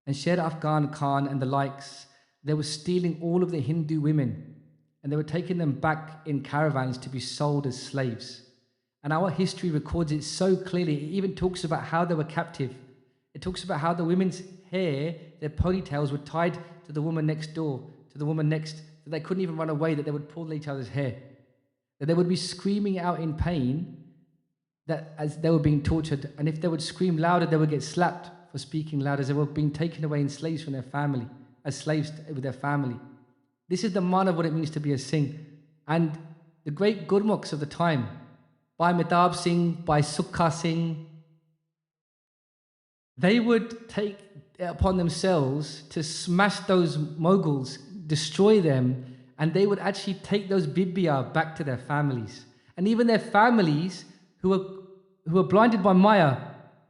and Sher Afghan Khan and the likes, they were stealing all of the Hindu women, and they were taking them back in caravans to be sold as slaves. And our history records it so clearly. It even talks about how they were captive. It talks about how the women's hair, their ponytails, were tied to the woman next door, to the woman next, that they couldn't even run away, that they would pull each other's hair. That they would be screaming out in pain that as they were being tortured. And if they would scream louder, they would get slapped for speaking loud, as they were being taken away in slaves from their family, as slaves with their family. This is the man of what it means to be a Singh. And the great Gurmukhs of the time, by Amandeep Singh, by Sukha Singh, they would take it upon themselves to smash those Mughals, destroy them, and they would actually take those Bibia back to their families. And even their families, who were blinded by Maya,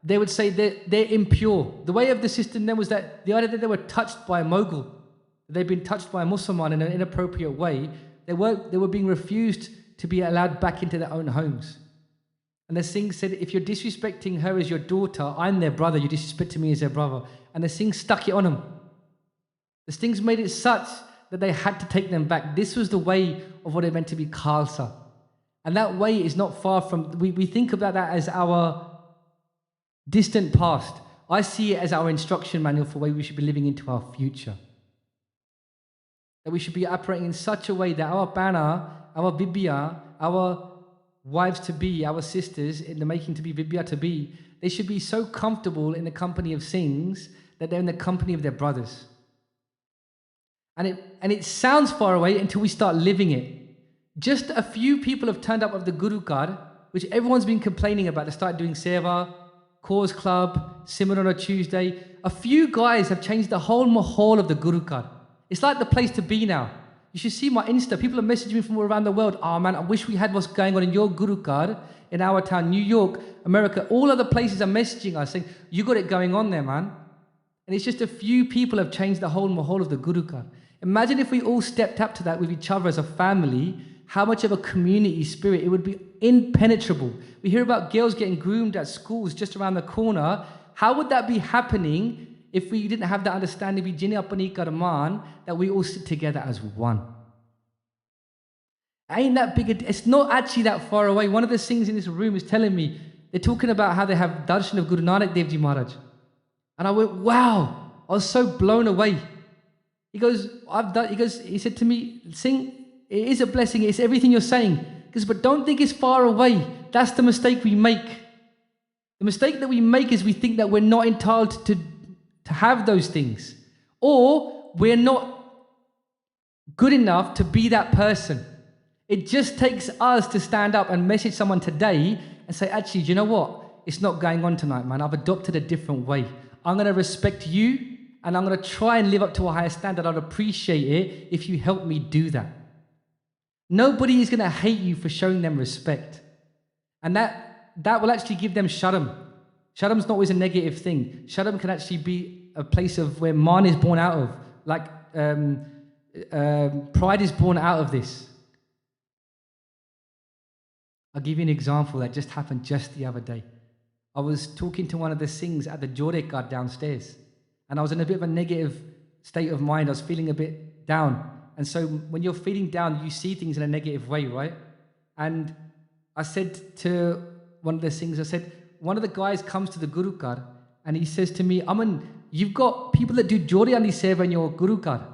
they would say they're impure. The way of the system then was that the idea that they were touched by a Mughal, they'd been touched by a Muslim in an inappropriate way, they were being refused to be allowed back into their own homes. And the Singh said, if you're disrespecting her as your daughter, I'm their brother, you disrespecting me as their brother. And the Singh stuck it on them. The Singhs made it such that they had to take them back. This was the way of what it meant to be Khalsa. And that way is not far from, we think about that as our distant past. I see it as our instruction manual for the way we should be living into our future. That we should be operating in such a way that our banner, our Bibia, our wives-to-be, our sisters in the making to be Bibia-to-be, they should be so comfortable in the company of Singhs that they're in the company of their brothers. And it sounds far away until we start living it. Just a few people have turned up of the Guru card, which everyone's been complaining about. They started doing Seva, Cause Club, Simran on a Tuesday. A few guys have changed the whole mahal of the Guru card. It's like the place to be now. You should see my Insta. People are messaging me from all around the world. Oh man, I wish we had what's going on in your Guru card in our town, New York, America. All other places are messaging us saying, you got it going on there, man. And it's just a few people have changed the whole mahal of the Guru card. Imagine if we all stepped up to that with each other as a family, how much of a community spirit, it would be impenetrable. We hear about girls getting groomed at schools just around the corner. How would that be happening if we didn't have that understanding, that we all sit together as one? Ain't that big? It's not actually that far away. One of the Singhs in this room is telling me, they're talking about how they have darshan of Guru Nanak Dev Ji Maharaj. And I went, wow, I was so blown away. He goes, he said to me, Singh, it is a blessing, it's everything you're saying. He goes, but don't think it's far away. That's the mistake we make. The mistake that we make is we think that we're not entitled to have those things. Or we're not good enough to be that person. It just takes us to stand up and message someone today and say, actually, do you know what? It's not going on tonight, man. I've adopted a different way. I'm going to respect you and I'm going to try and live up to a higher standard. I'd appreciate it if you help me do that. Nobody is going to hate you for showing them respect. And that will actually give them sharam. Sharam's not always a negative thing. Sharam can actually be a place of where man is born out of. Like pride is born out of this. I'll give you an example that just happened just the other day. I was talking to one of the Singhs at the Jorekar downstairs, and I was in a bit of a negative state of mind. I was feeling a bit down. And so when you're feeling down, you see things in a negative way, right? And I said to one of the Singhs, I said, one of the guys comes to the Gurukar and he says to me, Aman, you've got people that do Joriani Seva in your Gurukar,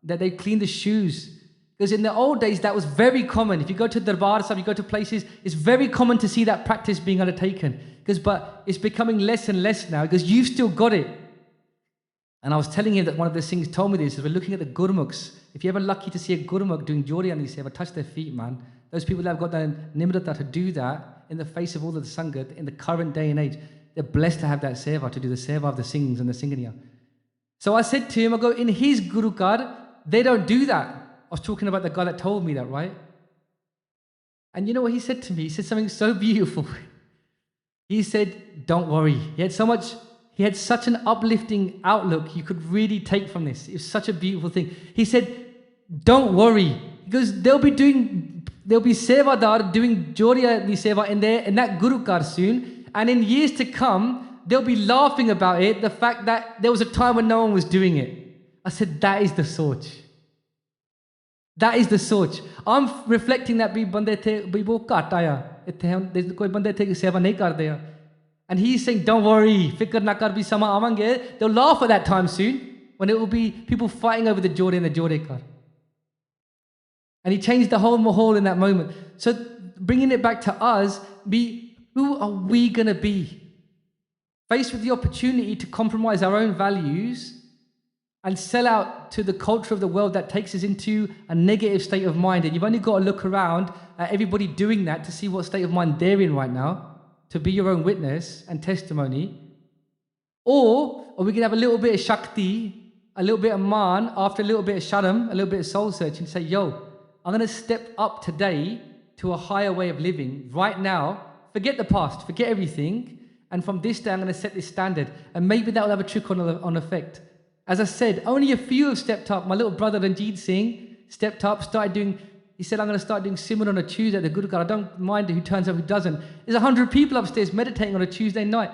that they clean the shoes. Because in the old days, that was very common. If you go to Darbar Sahib, you go to places, it's very common to see that practice being undertaken. But it's becoming less and less now because you've still got it. And I was telling him that one of the things told me this is we're looking at the Gurmukhs. If you're ever lucky to see a Gurmukh doing Joriani Seva, touch their feet, man. Those people that have got the nimrata to do that in the face of all of the Sangat in the current day and age, they're blessed to have that Seva, to do the Seva of the Singhs and the Singhaniya. So I said to him, I go, in his Gurukar, they don't do that. I was talking about the guy that told me that, right? And you know what he said to me? He said something so beautiful. He said, don't worry. He had such an uplifting outlook you could really take from this. It was such a beautiful thing. He said, don't worry. Because they'll be Sevadar doing Joriya Seva in that Gurukar soon. And in years to come, they'll be laughing about it, the fact that there was a time when no one was doing it. I said, that is the Soch. That is the Soch. I'm reflecting that bhi bande the bhi wo ghat aaya. Ithe koi bande the seva nahi karde. And he's saying, don't worry, fikr na kar bhi sama avange. They'll laugh at that time soon when it will be people fighting over the Jore and the Jorekar. And he changed the whole mahal in that moment. So bringing it back to us, who are we going to be? Faced with the opportunity to compromise our own values and sell out to the culture of the world that takes us into a negative state of mind. And you've only got to look around at everybody doing that to see what state of mind they're in right now, to be your own witness and testimony. Or we can have a little bit of Shakti, a little bit of Man, after a little bit of Sharam, a little bit of soul searching, and say, yo, I'm going to step up today to a higher way of living right now. Forget the past, forget everything. And from this day, I'm going to set this standard. And maybe that will have a trickle-on effect. As I said, only a few have stepped up. My little brother Ranjit Singh stepped up, he said, I'm going to start doing Simran on a Tuesday at the Gurukar. I don't mind who turns up, who doesn't. There's 100 people upstairs meditating on a Tuesday night.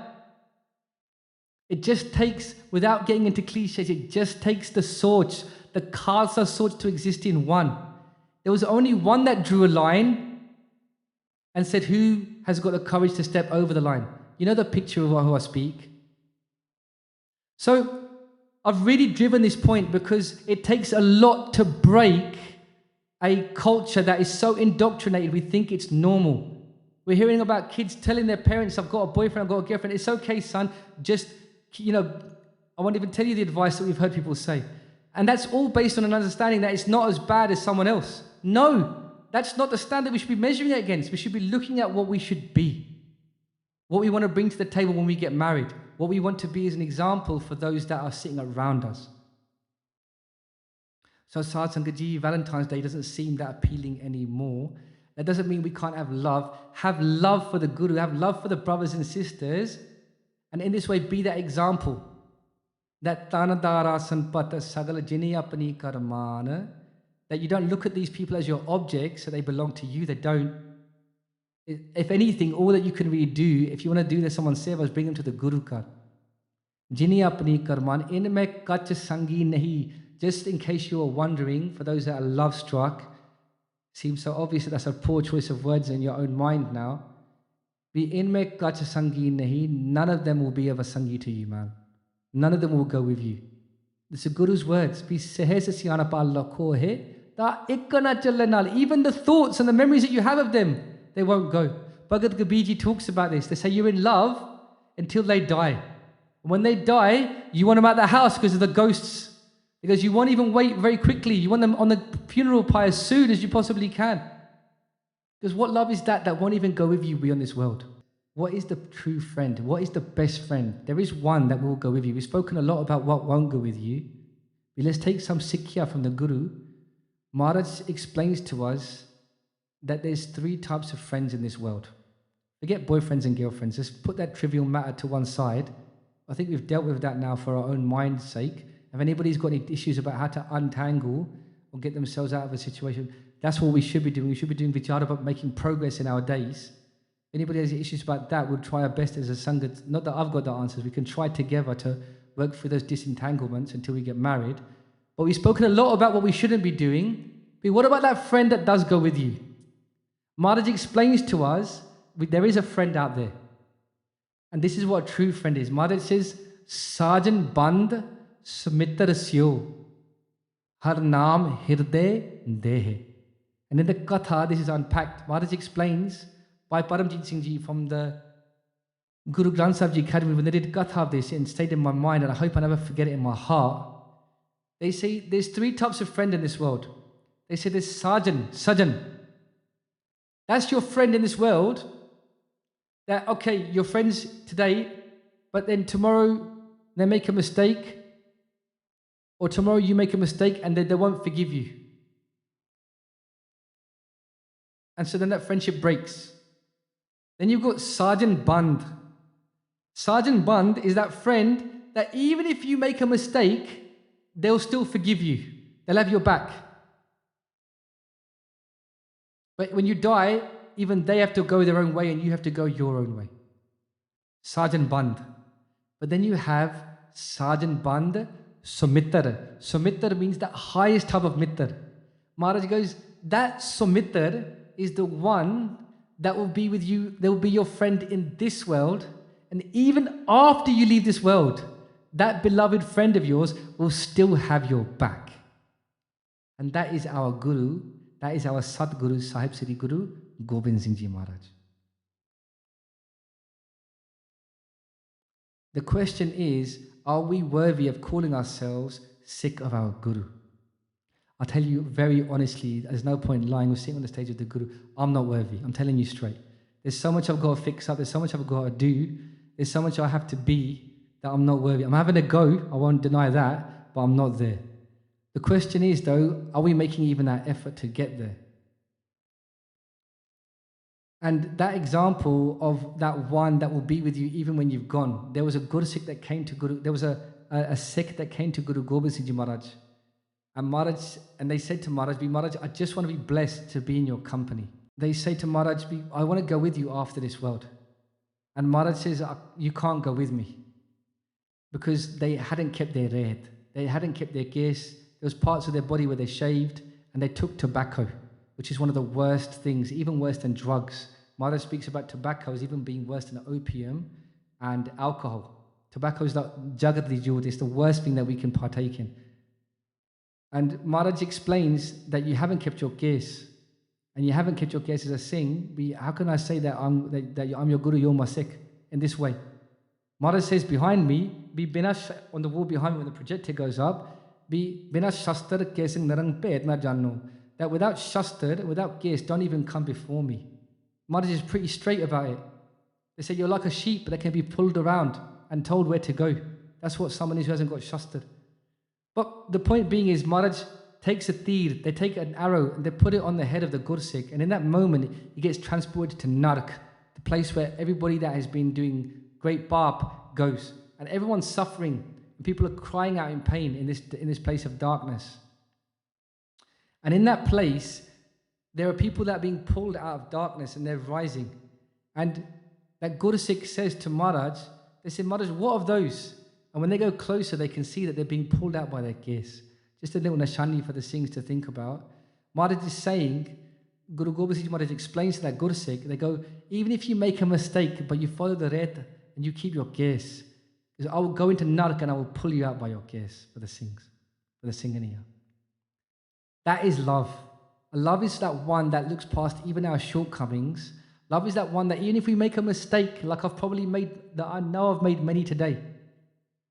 It just takes, without getting into cliches, it just takes the Soch, the Khalsa Soch to exist in one. There was only one that drew a line and said, who has got the courage to step over the line? You know the picture of who I speak? So I've really driven this point because it takes a lot to break a culture that is so indoctrinated we think it's normal. We're hearing about kids telling their parents, I've got a boyfriend, I've got a girlfriend. It's okay, son. Just, I won't even tell you the advice that we've heard people say. And that's all based on an understanding that it's not as bad as someone else. No, that's not the standard we should be measuring it against. We should be looking at what we should be, what we want to bring to the table when we get married, what we want to be as an example for those that are sitting around us. So Sad Sangaji, Valentine's Day doesn't seem that appealing anymore. That doesn't mean we can't have love. Have love for the Guru, have love for the brothers and sisters, and in this way be that example. That Dara Sampat Sagala Jini Apani Karamana, that you don't look at these people as your objects, so they belong to you, they don't. If anything, all that you can really do, if you want to do someone's seva, is bring them to the Guru Kar. Jini apni karman, inme kach sangi nahi. Just in case you are wondering, for those that are love struck, seems so obvious that that's a poor choice of words in your own mind now. Be inme kach sangi nahi. None of them will be of a sangi to you, man. None of them will go with you. It's the Guru's words. Be sehe se siyana pa Allah ko hai. Ta ikkana challe nal. Even the thoughts and the memories that you have of them, they won't go. Bhagat Kabirji talks about this. They say you're in love until they die. When they die, you want them out of the house because of the ghosts Because you won't even wait very quickly. You want them on the funeral pyre as soon as you possibly can. Because what love is that won't even go with you beyond this world? What is the true friend? What is the best friend? There is one that will go with you. We've spoken a lot about what won't go with you. But let's take some Sikhya from the Guru. Maharaj explains to us that there's 3 types of friends in this world. Forget boyfriends and girlfriends. Let's put that trivial matter to one side. I think we've dealt with that now for our own mind's sake. If anybody's got any issues about how to untangle or get themselves out of a situation, that's what we should be doing. We should be doing vichar about making progress in our days. If anybody has issues about that, we'll try our best as a Sangha. Not that I've got the answers. We can try together to work through those disentanglements until we get married. But we've spoken a lot about what we shouldn't be doing. But what about that friend that does go with you? Maharaj explains to us, there is a friend out there. And this is what a true friend is. Maharaj says, Sajan Band Sumitrasyo Har Naam Hirde Dehe. And in the Katha, this is unpacked. Maharaj explains by Paramjit Singh Ji from the Guru Granth Sahib Ji Academy, when they did Katha of this, and stayed in my mind, and I hope I never forget it in my heart. They say there's 3 types of friend in this world. They say there's Sajan. That's your friend in this world. That, okay, you're friends today, but then tomorrow they make a mistake, or tomorrow you make a mistake and they won't forgive you. And so then that friendship breaks. Then you've got Sajan Band. Sajan Band is that friend that even if you make a mistake, they'll still forgive you. They'll have your back. But when you die, even they have to go their own way and you have to go your own way. Sajan Band. But then you have Sajan Band Sumitar. Sumitar means the highest type of mitar. Maharaj goes, that Sumitar is the one that will be with you, they will be your friend in this world. And even after you leave this world, that beloved friend of yours will still have your back. And that is our Guru, that is our Sadguru, Sahib Sri Guru, Gobind Singh Ji Maharaj. The question is, are we worthy of calling ourselves Sikh of our Guru? I'll tell you very honestly, there's no point lying. We're sitting on the stage with the Guru. I'm not worthy. I'm telling you straight. There's so much I've got to fix up. There's so much I've got to do. There's so much I have to be that I'm not worthy. I'm having a go. I won't deny that, but I'm not there. The question is, though, are we making even that effort to get there? And that example of that one that will be with you even when you've gone. There was a Guru Sikh that came to Guru. There was a Sikh that came to Guru Gobind Singh Ji Maharaj. And they said to Maharaj, Maharaj, I just want to be blessed to be in your company. They say to Maharaj, I want to go with you after this world. And Maharaj says, you can't go with me. Because they hadn't kept their red. They hadn't kept their gears. There was parts of their body where they shaved and they took tobacco, which is one of the worst things, even worse than drugs. Maharaj speaks about tobacco as even being worse than opium and alcohol. Tobacco is like jagati jod. It's the worst thing that we can partake in. And Maharaj explains that you haven't kept your case. And you haven't kept your case as a Singh. How can I say that I'm your Guru, you're my Sikh, in this way? Maharaj says behind me, on the wall behind me when the projector goes up, bina shastar kesing narang pet na janno. That without shastar, without case, don't even come before me. Maharaj is pretty straight about it. They say you're like a sheep that can be pulled around and told where to go. That's what someone is who hasn't got shastar. But the point being is, Maharaj takes a tir, they take an arrow and they put it on the head of the Gursik, and in that moment he gets transported to Nark, the place where everybody that has been doing great bap goes, and everyone's suffering and people are crying out in pain in this place of darkness. And in that place there are people that are being pulled out of darkness and they're rising. And that Gursik says to Maharaj, they say, Maharaj, what of those? And when they go closer, they can see that they're being pulled out by their gears. Just a little nishani for the Singhs to think about. Maharaj is saying, Guru Gobind Singh Maharaj explains to that Gursik, they go, even if you make a mistake, but you follow the ret and you keep your gears, I will go into Nark and I will pull you out by your gears for the Singhs, for the Singhaniya. That is love. Love is that one that looks past even our shortcomings. Love is that one that even if we make a mistake, like I've probably made, that I know I've made many today,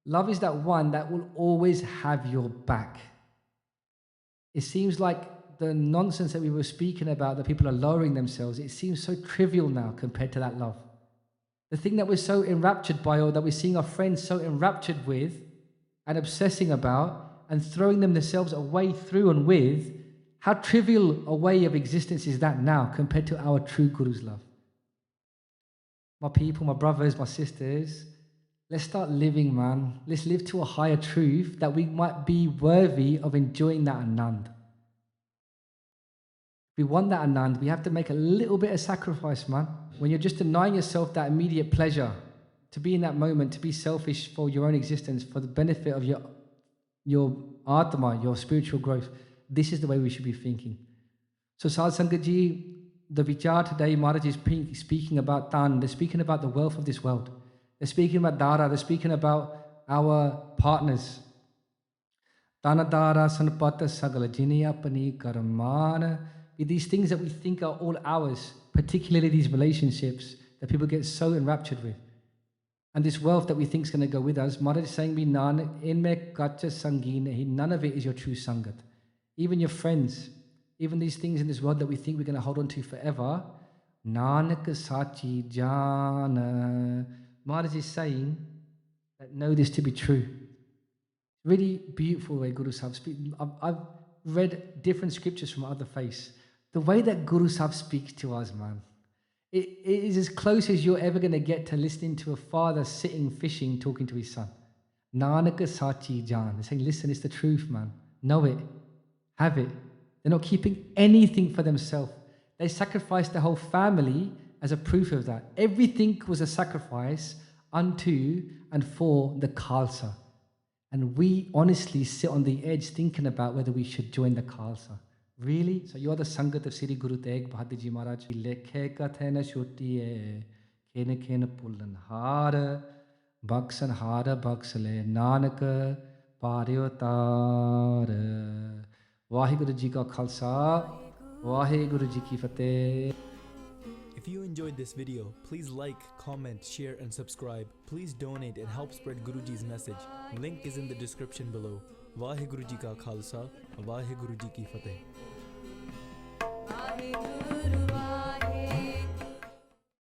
Love is that one that will always have your back. It seems like the nonsense that we were speaking about, that people are lowering themselves, it seems so trivial now compared to that love. The thing that we're so enraptured by, or that we're seeing our friends so enraptured with and obsessing about and throwing themselves away through and with, how trivial a way of existence is that now compared to our true Guru's love? My people, my brothers, my sisters, let's start living, man. Let's live to a higher truth that we might be worthy of enjoying that Anand. If we want that Anand, we have to make a little bit of sacrifice, man. When you're just denying yourself that immediate pleasure, to be in that moment, to be selfish for your own existence, for the benefit of your atma, your spiritual growth, this is the way we should be thinking. So Sad Sangat Ji, the vichar today, Maharaj is speaking about Dhan. They're speaking about the wealth of this world. They're speaking about Dara. They're speaking about our partners. Dana Dara Sampat Sagala Jiniya Pani Karamana. These things that we think are all ours, particularly these relationships that people get so enraptured with. And this wealth that we think is going to go with us, Maharaj is saying, Nanak, inme kacha sangi nahi, none of it is your true sangat. Even your friends, even these things in this world that we think we're going to hold on to forever, Nanak sachi jana. Maharaj is saying that know this to be true. Really beautiful way Guru Sahib speaks. I've read different scriptures from other faiths. The way that Guru Sahib speaks to us, man, it is as close as you're ever going to get to listening to a father sitting fishing talking to his son. Nanak sachi jaan. They're saying, listen, it's the truth, man. Know it. Have it. They're not keeping anything for themselves. They sacrificed their whole family as a proof of that. Everything was a sacrifice unto and for the Khalsa. And we honestly sit on the edge thinking about whether we should join the Khalsa. Really? So you are the Sangat of Sri Guru Tegh Bahadur Ji Maharaj. Lekhe kathena shoti hai, kene kene pullan hara, baksan hara baksale, Nanak paryotar. Vaheguru Ji ka Khalsa, Vaheguru Ji ki Fateh. If you enjoyed this video, please like, comment, share and subscribe. Please donate and help spread Guruji's message. Link is in the description below. Vaheguru Ji ka Khalsa, Vaheguru Ji ki Fateh.